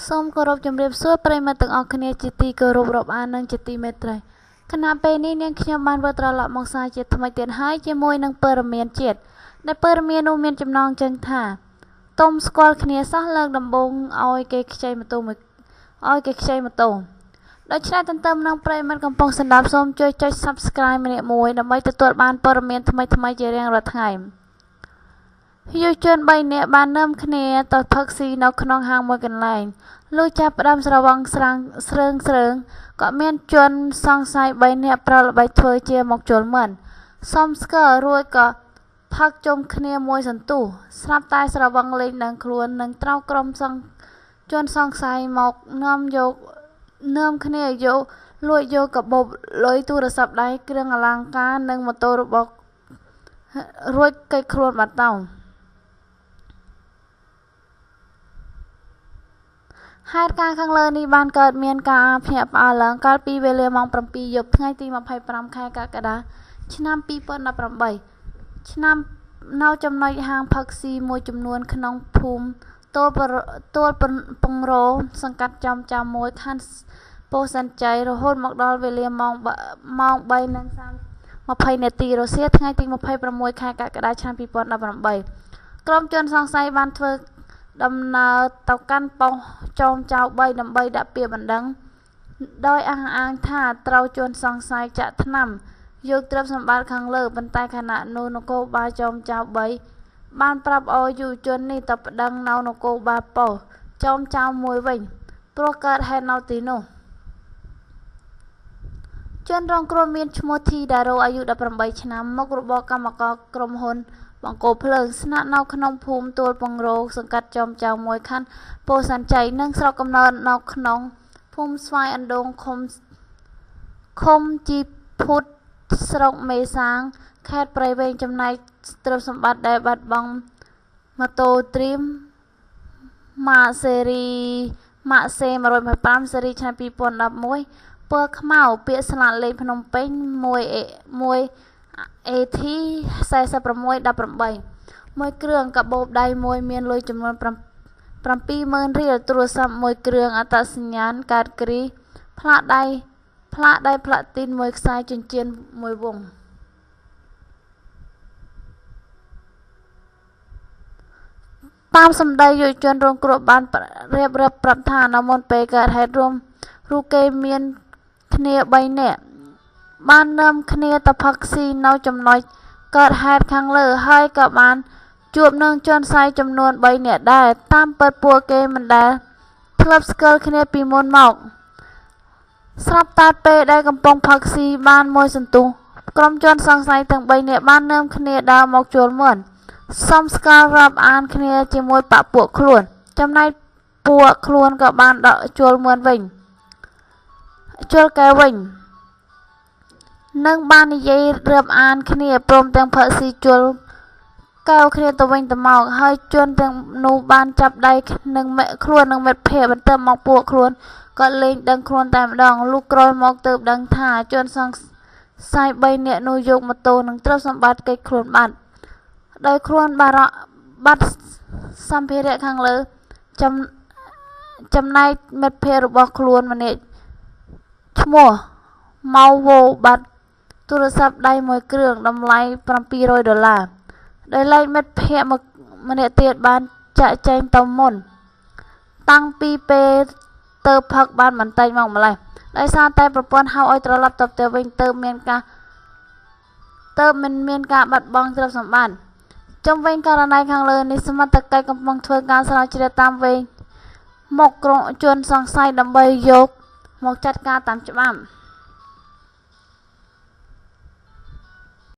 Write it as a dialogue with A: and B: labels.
A: សូមគោរពជំរាបសួរប្រិយមិត្តទាំងអស់គ្នាជាទីគោរពរាប់អាននិងជាទីមេត្រីគណៈពេលនេះនាងខ្ញុំបានវិលត្រឡប់មកសាជាថ្មីទៀតហើយជាមួយនឹងព័ត៌មានជាតិដែលព័ត៌មាននោះមានចំណងជើងថាតុំស្គាល់គ្នាសោះលើកដំបូងឲ្យគេខ្ចីម៉ូតូដូច្នេះទន្ទឹមនឹងប្រិយមិត្តកំពុងស្ដាប់សូមជួយចុច Subscribe ម្នាក់មួយដើម្បីទទួលបានព័ត៌មានថ្មីៗជារៀងរាល់ថ្ងៃយុវជន3នាក់បាននាំគ្នាទៅផឹកស៊ីនៅក្នុងហាងមួយកន្លែងលុះចាប់ផ្ដើមស្រវឹងស្រើងក៏មានជនសង្ស័យ3នាក់ប្រល្បិចធ្វើជាមកជល់មិនសមស្គាល់រួចក៏ផឹកជុំគ្នាមួយសន្ទុះស្រាប់តែស្រវឹងលេងនឹងខ្លួននឹងត្រូវក្រុមជនសង្ស័យមកនាំគ្នាលួចយកកាបូបលុយទូរស័ព្ទដៃគ្រឿងអលង្ការនិងម៉ូតូរបស់រួចកិច្ចខ្លួនបាត់ទៅហេតុការណ៍ខាងលើនេះបានកើតមានការភ្ញាក់ផ្អើលឡើងកាលពីវេលាម៉ោង 7 យប់ថ្ងៃទី 25 ខែកក្កដាឆ្នាំ 2018ឆ្នាំនៅចំណុចហាងផឹកស៊ីមួយចំនួនក្នុងភូមិទួលពងរោសង្កាត់ចំចាមួយខណ្ឌពោធិ៍សែនជ័យរហូតមកដល់វេលាម៉ោង 3:20 នាទីរសៀលថ្ងៃទី 26 ខែកក្កដាឆ្នាំ 2018ក្រុមជនសង្ស័យបានធ្វើដំណើរទៅកាន់ប៉ុស្តិ៍ចោមចៅ3ដើម្បីដាក់ពាក្យបណ្ដឹងដោយអះអាងថាត្រូវជនសង្ស័យចាក់ថ្នាំយកទ្រព្យសម្បត្តិខាងលើប៉ុន្តែខណៈនោះនគរបាលចោមចៅ3បានប្រាប់ឲ្យយុវជននេះទៅប្តឹងនៅនគរបាលប៉ុស្តិ៍ចោមចៅមួយវិញព្រោះកើតហេតុនៅទីនោះជនរងគ្រោះមានឈ្មោះធីដារ៉ូអាយុ 18 ឆ្នាំមុខរបរកម្មករក្រុមហ៊ុនបង្គោលភ្លើងស្នាក់នៅក្នុងភូមិទួលពងរោសង្កាត់ចោមចៅមួយខណ្ឌពោធិ៍សែនជ័យនិងស្រុកកំណើតនៅក្នុងភូមិស្វាយអណ្ដូងឃុំជីភុតស្រុកមេសាងខេត្តព្រៃវែងចំណែកទ្រព្យសម្បត្តិដែលបាត់បង់ម៉ូតូទ្រីមម៉ាកសេ125ស៊េរីឆ្នាំ 2011 ពណ៌ខ្មៅពាក្យស្លាកលេខភ្នំពេញ1 AT 4618មួយគ្រឿងកាបូបដៃមួយមានលុយចំនួន 70000 រៀលទូរស័ព្ទមួយគ្រឿងអត្តសញ្ញាណកាតគ្រីផ្លាកដៃផ្លាទីនមួយខ្សែចិញ្ចៀនមួយវង់តាមសម្ដីយុវជនរងគ្រោះបានរៀបរាប់ប្រាប់ថានៅមុនពេលកើតហេតុរូគេមានគ្នា3នាក់បាននាំគ្នាទៅផឹកស៊ីនៅចំណុចកើតហេតុខាងលើហើយក៏បានជួបនឹងជនស័យចំនួន3នាក់ដែរតាមពិតពួកគេមិនដែលធ្លាប់ស្គាល់គ្នាពីមុនមកស្រាប់តែពេលដែលកំពុងផឹកស៊ីបានមួយសន្ទុះក្រុមជនសង្ស័យទាំង3នាក់បាននាំគ្នាដើរមកជួលមុនសុំស្គាល់រាប់អានគ្នាជាមួយបពុកខ្លួនចំណែកពួកខ្លួនក៏បានដកជួលមុនវិញជួលកែវិញនឹងបាននិយាយរាប់អានគ្នាព្រមទាំងផឹកស៊ីជួលកៅគ្នាទៅវិញទៅមកហើយជនទាំងនោះបានចាប់ដៃនឹងខ្លួននឹងមិត្តភ័ក្តិបន្ទាប់មកពួកខ្លួនក៏លេងដឹងខ្លួនតែម្ដងលុះក្រោយមកទើបដឹងថាជនសង្ស័យ3នាក់នោះយកម៉ូតូនិងទ្រព្យសម្បត្តិគេចខ្លួនបាត់ដោយខ្លួនបាត់សម្ភារៈខាងលើចំណែកមិត្តភ័ក្តិរបស់ខ្លួនម្នាក់ឈ្មោះម៉ៅវ៉ូបាត់ទូរស័ព្ទដៃមួយគ្រឿងតម្លៃ$700ដោយឡែកមិត្តភ័ក្តិម្នាក់ទៀតបានចាក់ចែងទៅមុនតាំងពីពេលទៅផឹកបានបន្តិចមកម្លេះដោយសារតែប្រព័ន្ធហៅឲ្យត្រឡប់ទៅផ្ទះវិញទៅមិនមានការបាត់បង់ទ្រព្យសម្បត្តិចំវិញករណីខាងលើនេះសមត្ថកិច្ចកំពុងធ្វើការស្រាវជ្រាវតាមវិញមកក្រុមជនសង្ស័យដើម្បីយកមកចាត់ការតាមច្បាប់